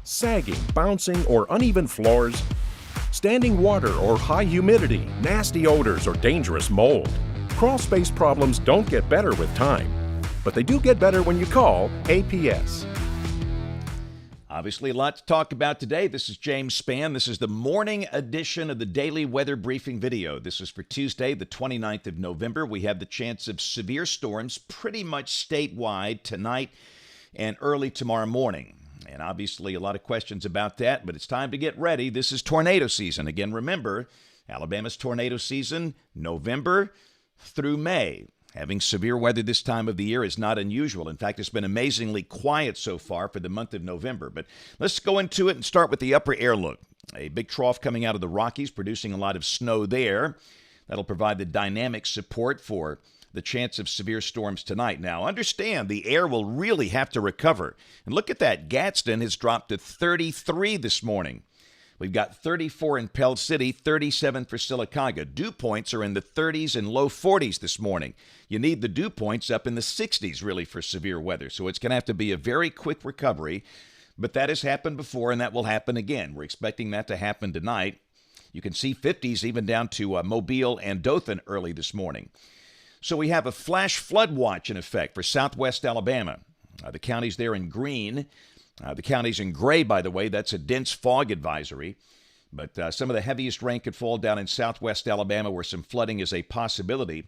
sagging, bouncing, or uneven floors, standing water or high humidity, nasty odors, or dangerous mold. Crawl space problems don't get better with time, but they do get better when you call APS. Obviously, a lot to talk about today. This is James Spann. This is the morning edition of the Daily Weather Briefing video. This is for Tuesday, the 29th of November. We have the chance of severe storms pretty much statewide tonight and early tomorrow morning. And obviously, a lot of questions about that, but it's time to get ready. This is tornado season. Again, remember, Alabama's tornado season, November through May. Having severe weather this time of the year is not unusual. In fact, it's been amazingly quiet so far for the month of November. But let's go into it and start with the upper air look. A big trough coming out of the Rockies, producing a lot of snow there. That'll provide the dynamic support for the chance of severe storms tonight. Now, understand, the air will really have to recover. And look at that. Gadsden has dropped to 33 this morning. We've got 34 in Pell City, 37 for Sylacauga. Dew points are in the 30s and low 40s this morning. You need the dew points up in the 60s, really, for severe weather. So it's going to have to be a very quick recovery. But that has happened before, and that will happen again. We're expecting that to happen tonight. You can see 50s even down to Mobile and Dothan early this morning. So we have a flash flood watch in effect for southwest Alabama. The counties there in green. The counties in gray, by the way, that's a dense fog advisory. But some of the heaviest rain could fall down in southwest Alabama where some flooding is a possibility.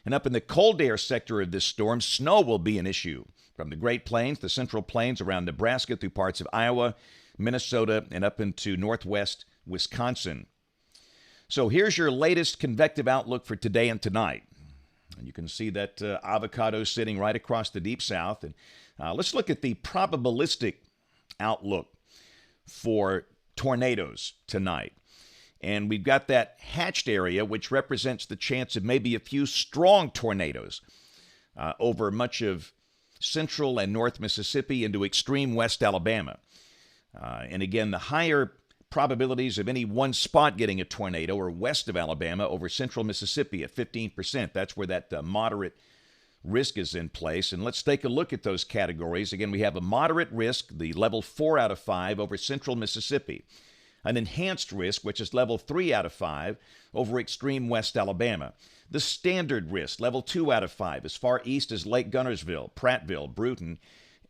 And up in the cold air sector of this storm, snow will be an issue. From the Great Plains, the Central Plains around Nebraska through parts of Iowa, Minnesota, and up into northwest Wisconsin. So here's your latest convective outlook for today and tonight. And you can see that avocado sitting right across the deep south. And let's look at the probabilistic outlook for tornadoes tonight. And we've got that hatched area, which represents the chance of maybe a few strong tornadoes over much of central and north Mississippi into extreme west Alabama. And again, the higher probabilities of any one spot getting a tornado are west of Alabama over central Mississippi at 15%. That's where that moderate risk is in place. And let's take a look at those categories. Again, we have a moderate risk, the level 4 out of 5 over central Mississippi. An enhanced risk, which is level 3 out of 5 over extreme west Alabama. The standard risk, level 2 out of 5, as far east as Lake Gunnersville, Prattville, Bruton.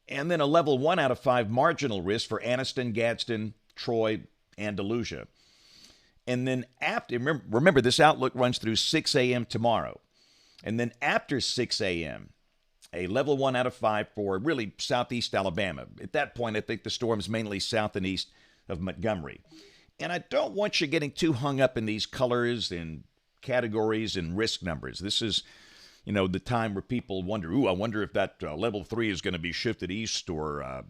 And then a level 1 out of 5 marginal risk for Anniston, Gadsden, Troy, Andalusia. And then after, remember this outlook runs through 6 a.m. tomorrow. And then after 6 a.m., a level 1 out of 5 for really southeast Alabama. At that point, I think the storm's mainly south and east of Montgomery. And I don't want you getting too hung up in these colors and categories and risk numbers. This is, the time where people wonder, I wonder if that level 3 is going to be shifted east or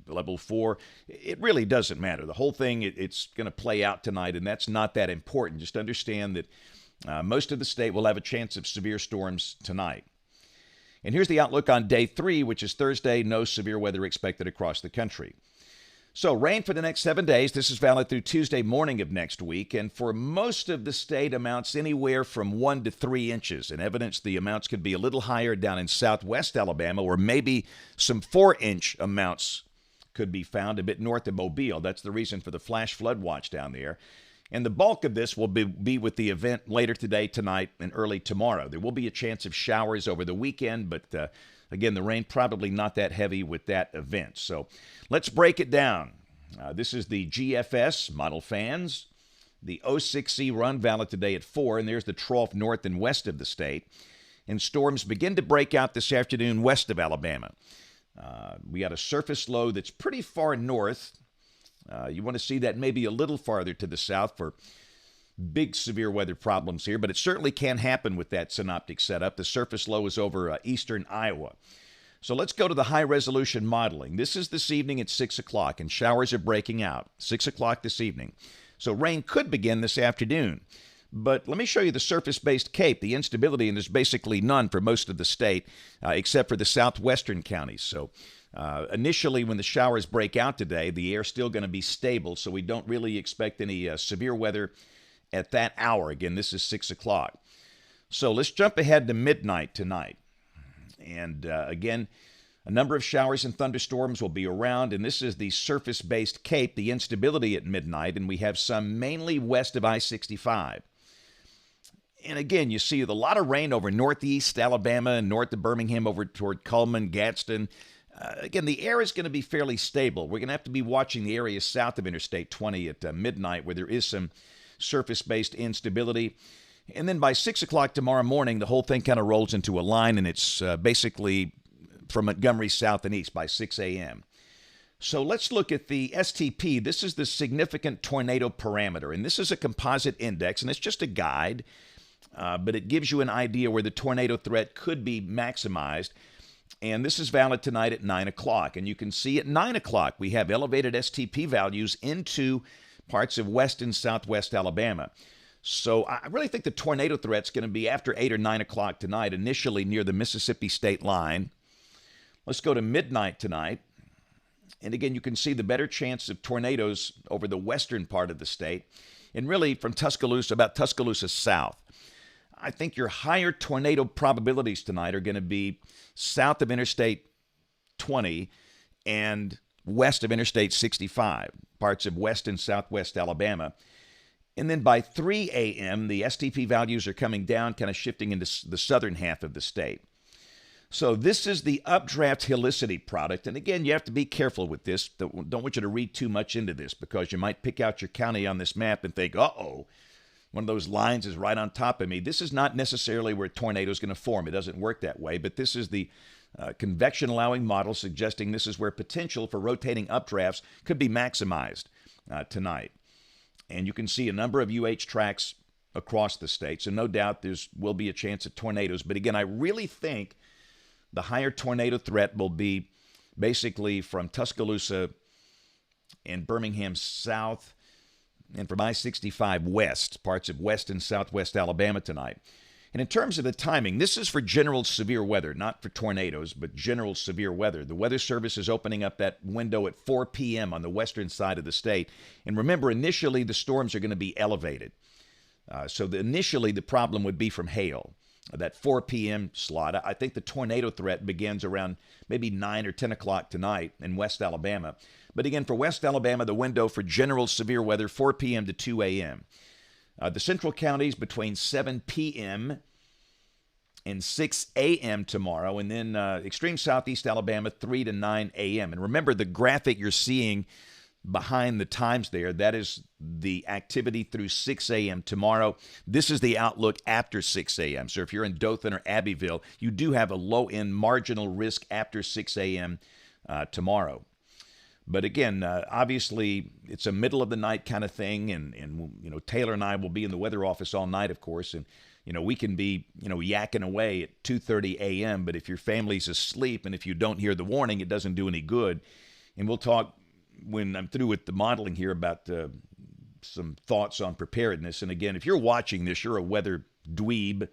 level 4. It really doesn't matter. The whole thing, it's going to play out tonight, and that's not that important. Just understand that most of the state will have a chance of severe storms tonight. And here's the outlook on day 3, which is Thursday. No severe weather expected across the country. So rain for the next 7 days. This is valid through Tuesday morning of next week. And for most of the state, amounts anywhere from 1 to 3 inches. And evidence the amounts could be a little higher down in southwest Alabama, or maybe some 4-inch amounts could be found a bit north of Mobile. That's the reason for the flash flood watch down there. And the bulk of this will be with the event later today, tonight, and early tomorrow. There will be a chance of showers over the weekend, but again, the rain probably not that heavy with that event. So let's break it down. This is the GFS model fans. The 06C run valid today at 4, and there's the trough north and west of the state. And storms begin to break out this afternoon west of Alabama. We got a surface low that's pretty far north. You want to see that maybe a little farther to the south for big severe weather problems here, but it certainly can happen with that synoptic setup. The surface low is over eastern Iowa. So let's go to the high-resolution modeling. This is this evening at 6 o'clock, and showers are breaking out. 6 o'clock this evening. So rain could begin this afternoon. But let me show you the surface-based CAPE, the instability, and there's basically none for most of the state, except for the southwestern counties. So initially, when the showers break out today, the air's still going to be stable, so we don't really expect any severe weather at that hour. Again, this is 6 o'clock. So let's jump ahead to midnight tonight. And again, A number of showers and thunderstorms will be around, and this is the surface-based Cape, the instability at midnight, and we have some mainly west of I-65. And again, you see a lot of rain over northeast Alabama and north of Birmingham over toward Cullman, Gadsden. Again, the air is going to be fairly stable. We're going to have to be watching the areas south of Interstate 20 at midnight where there is some surface-based instability. And then by 6 o'clock tomorrow morning, the whole thing kind of rolls into a line, and it's basically from Montgomery south and east by 6 a.m. So let's look at the STP. This is the significant tornado parameter, and this is a composite index, and it's just a guide, but it gives you an idea where the tornado threat could be maximized. And this is valid tonight at 9 o'clock. And you can see at 9 o'clock, we have elevated STP values into parts of west and southwest Alabama. So I really think the tornado threat's going to be after 8 or 9 o'clock tonight, initially near the Mississippi state line. Let's go to midnight tonight. And again, you can see the better chance of tornadoes over the western part of the state, and really from Tuscaloosa, about Tuscaloosa south. I think your higher tornado probabilities tonight are going to be south of Interstate 20 and west of Interstate 65, parts of west and southwest Alabama. And then by 3 a.m., the STP values are coming down, kind of shifting into the southern half of the state. So this is the updraft helicity product. And again, you have to be careful with this. Don't want you to read too much into this because you might pick out your county on this map and think, uh-oh, one of those lines is right on top of me. This is not necessarily where a tornado is going to form. It doesn't work that way. But this is the convection-allowing model suggesting this is where potential for rotating updrafts could be maximized tonight. And you can see a number of UH tracks across the state. So no doubt there will be a chance of tornadoes. But again, I really think the higher tornado threat will be basically from Tuscaloosa and Birmingham south and from I-65 west, parts of west and southwest Alabama tonight. And in terms of the timing, this is for general severe weather, not for tornadoes, but general severe weather. The Weather Service is opening up that window at 4 p.m. on the western side of the state. And remember, initially the storms are going to be elevated. Initially the problem would be from hail. That 4 p.m. slot. I think the tornado threat begins around maybe 9 or 10 o'clock tonight in West Alabama. But again, for West Alabama, the window for general severe weather, 4 p.m. to 2 a.m. The central counties between 7 p.m. and 6 a.m. tomorrow, and then extreme southeast Alabama, 3 to 9 a.m. And remember, the graphic you're seeing behind the times there, that is the activity through 6 a.m. tomorrow. This is the outlook after 6 a.m. So if you're in Dothan or Abbeville, you do have a low-end marginal risk after 6 a.m. Tomorrow. But again, obviously, it's a middle-of-the-night kind of thing, and you know, Taylor and I will be in the weather office all night, of course, and you know, we can be, you know, yakking away at 2:30 a.m., but if your family's asleep and if you don't hear the warning, it doesn't do any good. And we'll talk when I'm through with the modeling here about some thoughts on preparedness. And again, if you're watching this, you're a weather dweeb,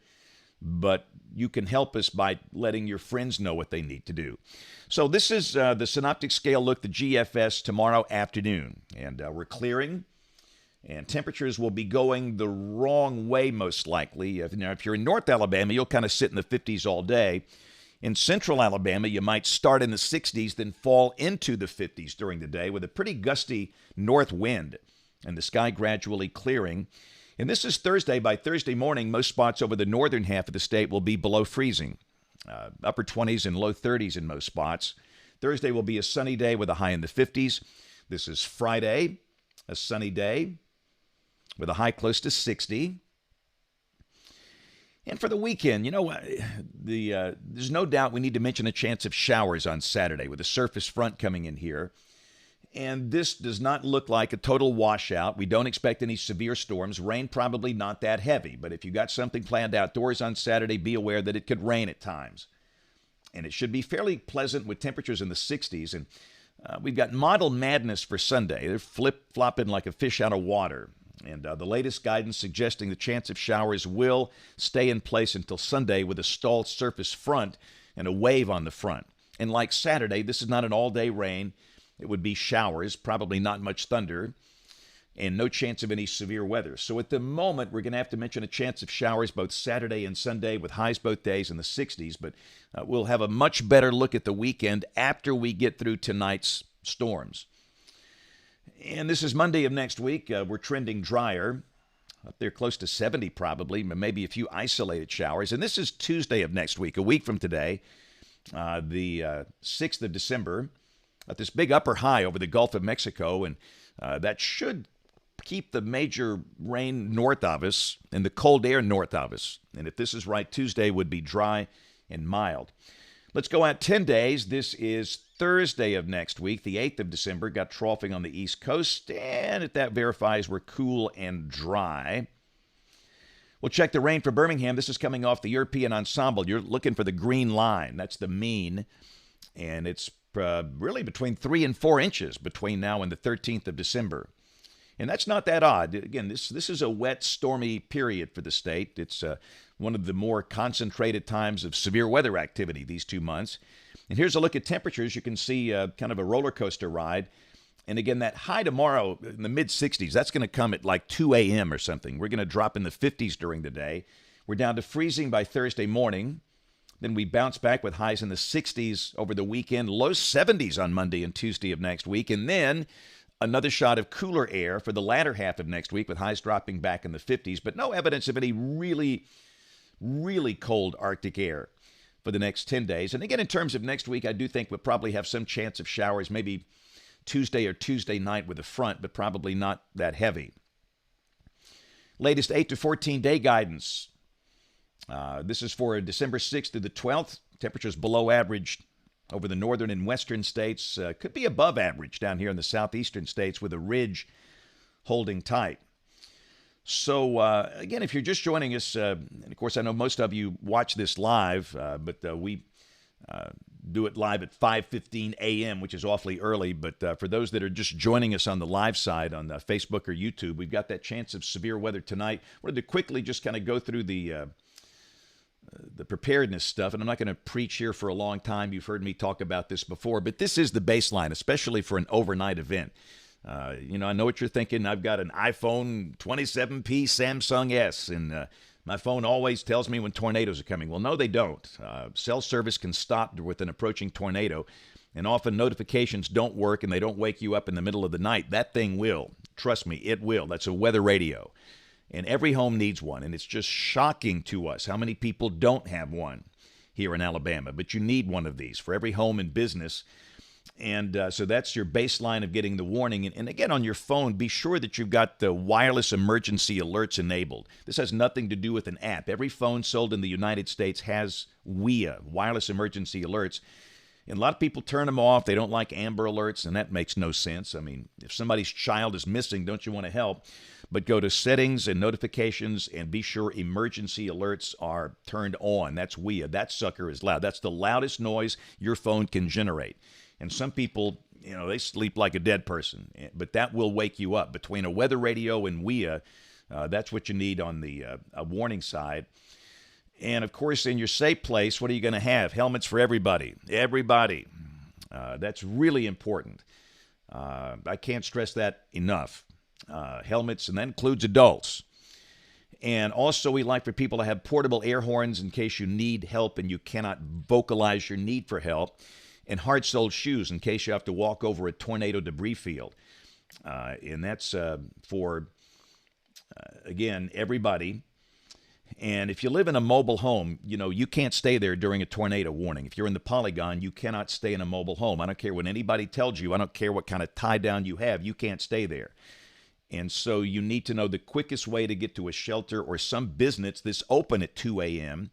but you can help us by letting your friends know what they need to do. So this is the synoptic scale look, the GFS, tomorrow afternoon. And we're clearing, and temperatures will be going the wrong way most likely. If you're in North Alabama, you'll kind of sit in the 50s all day. In central Alabama, you might start in the 60s, then fall into the 50s during the day with a pretty gusty north wind and the sky gradually clearing. And this is Thursday. By Thursday morning, most spots over the northern half of the state will be below freezing, upper 20s and low 30s in most spots. Thursday will be a sunny day with a high in the 50s. This is Friday, a sunny day with a high close to 60. And for the weekend, you know, there's no doubt we need to mention a chance of showers on Saturday with a surface front coming in here. And this does not look like a total washout. We don't expect any severe storms. Rain probably not that heavy. But if you got something planned outdoors on Saturday, be aware that it could rain at times. And it should be fairly pleasant with temperatures in the 60s. And we've got model madness for Sunday. They're flip-flopping like a fish out of water. And the latest guidance suggesting the chance of showers will stay in place until Sunday with a stalled surface front and a wave on the front. And like Saturday, this is not an all-day rain. It would be showers, probably not much thunder. and no chance of any severe weather. So at the moment, we're going to have to mention a chance of showers both Saturday and Sunday with highs both days in the 60s, but we'll have a much better look at the weekend after we get through tonight's storms. And this is Monday of next week. We're trending drier, up there close to 70 probably, maybe a few isolated showers. And this is Tuesday of next week, a week from today, the 6th of December, at this big upper high over the Gulf of Mexico, and that should keep the major rain north of us and the cold air north of us. And if this is right, Tuesday would be dry and mild. Let's go out 10 days. This is Thursday of next week, the 8th of December. Got troughing on the East Coast, and if that verifies, we're cool and dry. We'll check the rain for Birmingham. This is coming off the European ensemble. You're looking for the green line. That's the mean, and it's really between 3 and 4 inches between now and the 13th of December. And that's not that odd. Again, this is a wet, stormy period for the state. It's one of the more concentrated times of severe weather activity these 2 months. And here's a look at temperatures. You can see kind of a roller coaster ride. And again, that high tomorrow in the mid-60s, that's going to come at like 2 a.m. or something. We're going to drop in the 50s during the day. We're down to freezing by Thursday morning. Then we bounce back with highs in the 60s over the weekend, low 70s on Monday and Tuesday of next week. And then another shot of cooler air for the latter half of next week with highs dropping back in the 50s, but no evidence of any really, really cold Arctic air for the next 10 days. And again, in terms of next week, I do think we'll probably have some chance of showers, maybe Tuesday or Tuesday night with a front, but probably not that heavy. Latest 8 to 14 day guidance. This is for December 6th through the 12th. Temperatures below average over the northern and western states. Could be above average down here in the southeastern states with a ridge holding tight. So, again, if you're just joining us, and of course I know most of you watch this live, but we do it live at 5:15 a.m., which is awfully early. But for those that are just joining us on the live side on Facebook or YouTube, we've got that chance of severe weather tonight. I wanted to quickly just kind of go through the preparedness stuff, and I'm not going to preach here for a long time. You've heard me talk about this before, but this is the baseline, especially for an overnight event. I know what you're thinking. I've got an iPhone 27P Samsung S, and my phone always tells me when tornadoes are coming. Well, no, they don't. Cell service can stop with an approaching tornado, and often notifications don't work, and they don't wake you up in the middle of the night. That thing will. Trust me, it will. That's a weather radio. And every home needs one, and it's just shocking to us how many people don't have one here in Alabama. But you need one of these for every home and business. And so that's your baseline of getting the warning. And again, on your phone, be sure that you've got the wireless emergency alerts enabled. This has nothing to do with an app. Every phone sold in the United States has WEA, wireless emergency alerts. And a lot of people turn them off. They don't like Amber Alerts, and that makes no sense. I mean, if somebody's child is missing, don't you want to help? But go to settings and notifications and be sure emergency alerts are turned on. That's WEA. That sucker is loud. That's the loudest noise your phone can generate. And some people, they sleep like a dead person. But that will wake you up. Between a weather radio and WEA, that's what you need on the warning side. And, of course, in your safe place, what are you going to have? Helmets for everybody. Everybody. That's really important. I can't stress that enough. Helmets, and that includes adults. And also, we like for people to have portable air horns in case you need help and you cannot vocalize your need for help, and hard-soled shoes in case you have to walk over a tornado debris field. And that's for, again, everybody. And if you live in a mobile home, you can't stay there during a tornado warning. If you're in the Polygon, you cannot stay in a mobile home. I don't care what anybody tells you. I don't care what kind of tie-down you have. You can't stay there. And so you need to know the quickest way to get to a shelter or some business that's open at 2 a.m.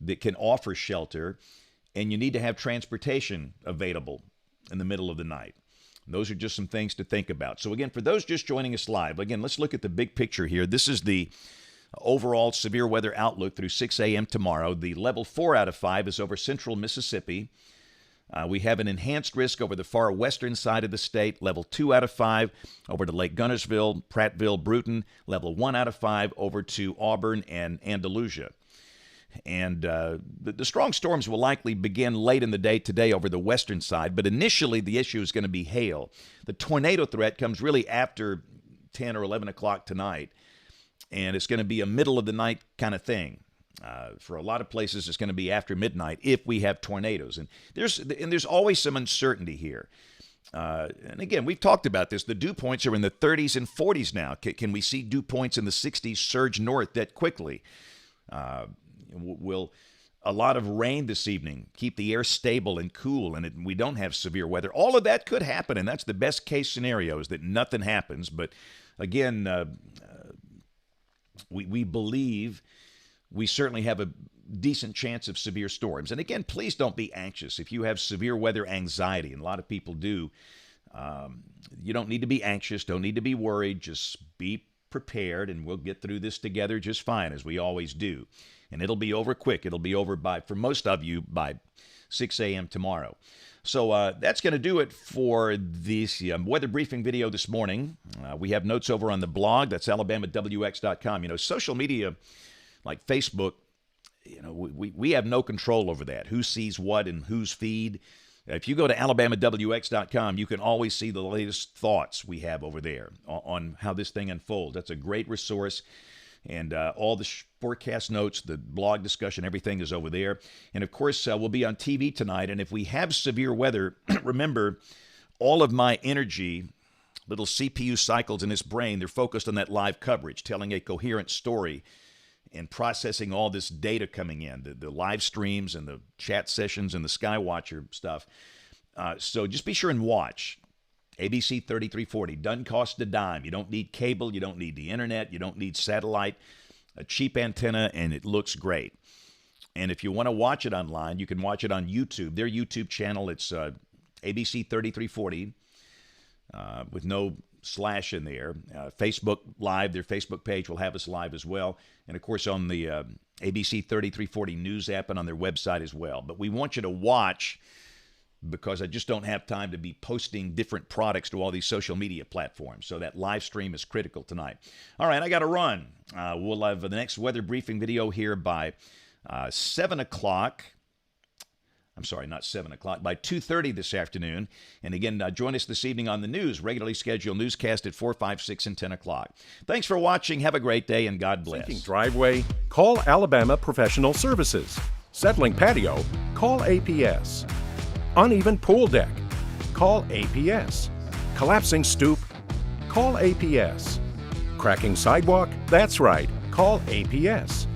that can offer shelter, and you need to have transportation available in the middle of the night. And those are just some things to think about. So again, for those just joining us live, again, let's look at the big picture here. This is the overall severe weather outlook through 6 a.m. tomorrow. The level 4 out of 5 is over central Mississippi. We have an enhanced risk over the far western side of the state, level 2 out of 5 over to Lake Gunnersville, Prattville, Bruton, level 1 out of 5 over to Auburn and Andalusia. And the strong storms will likely begin late in the day today over the western side, but initially the issue is going to be hail. The tornado threat comes really after 10 or 11 o'clock tonight, and it's going to be a middle of the night kind of thing. For a lot of places, it's going to be after midnight if we have tornadoes. And there's always some uncertainty here. And again, we've talked about this. The dew points are in the 30s and 40s now. Can we see dew points in the 60s surge north that quickly? Will a lot of rain this evening keep the air stable and cool, and we don't have severe weather? All of that could happen, and that's the best case scenario, is that nothing happens. But again, we believe we certainly have a decent chance of severe storms. And again, please don't be anxious. If you have severe weather anxiety, and a lot of people do, you don't need to be anxious, don't need to be worried. Just be prepared, and we'll get through this together just fine, as we always do. And it'll be over quick. It'll be over for most of you, by 6 a.m. tomorrow. So that's going to do it for this weather briefing video this morning. We have notes over on the blog. That's alabamawx.com. Social media like Facebook, we have no control over that. Who sees what in whose feed? If you go to alabamawx.com, you can always see the latest thoughts we have over there on how this thing unfolds. That's a great resource. And all the forecast notes, the blog discussion, everything is over there. And of course, we'll be on TV tonight. And if we have severe weather, remember, all of my energy, little CPU cycles in this brain, they're focused on that live coverage, telling a coherent story and processing all this data coming in, the live streams and the chat sessions and the Skywatcher stuff. So just be sure and watch. ABC 3340 doesn't cost a dime. You don't need cable. You don't need the internet. You don't need satellite. A cheap antenna, and it looks great. And if you want to watch it online, you can watch it on YouTube. Their YouTube channel, it's ABC 3340 with no slash in there. Facebook Live, their Facebook page will have us live as well. And, of course, on the ABC 3340 News app and on their website as well. But we want you to watch, because I just don't have time to be posting different products to all these social media platforms. So that live stream is critical tonight. All right, I got to run. We'll have the next weather briefing video here by 7 o'clock. I'm sorry, not 7 o'clock, by 2:30 this afternoon. And again, join us this evening on the news, regularly scheduled newscast at 4, 5, 6, and 10 o'clock. Thanks for watching. Have a great day, and God bless. Sinking driveway? Call Alabama Professional Services. Settling patio? Call APS. Uneven pool deck? Call APS. Collapsing stoop? Call APS. Cracking sidewalk? That's right, call APS.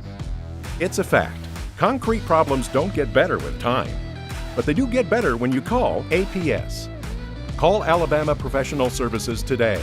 It's a fact. Concrete problems don't get better with time, but they do get better when you call APS. Call Alabama Professional Services today.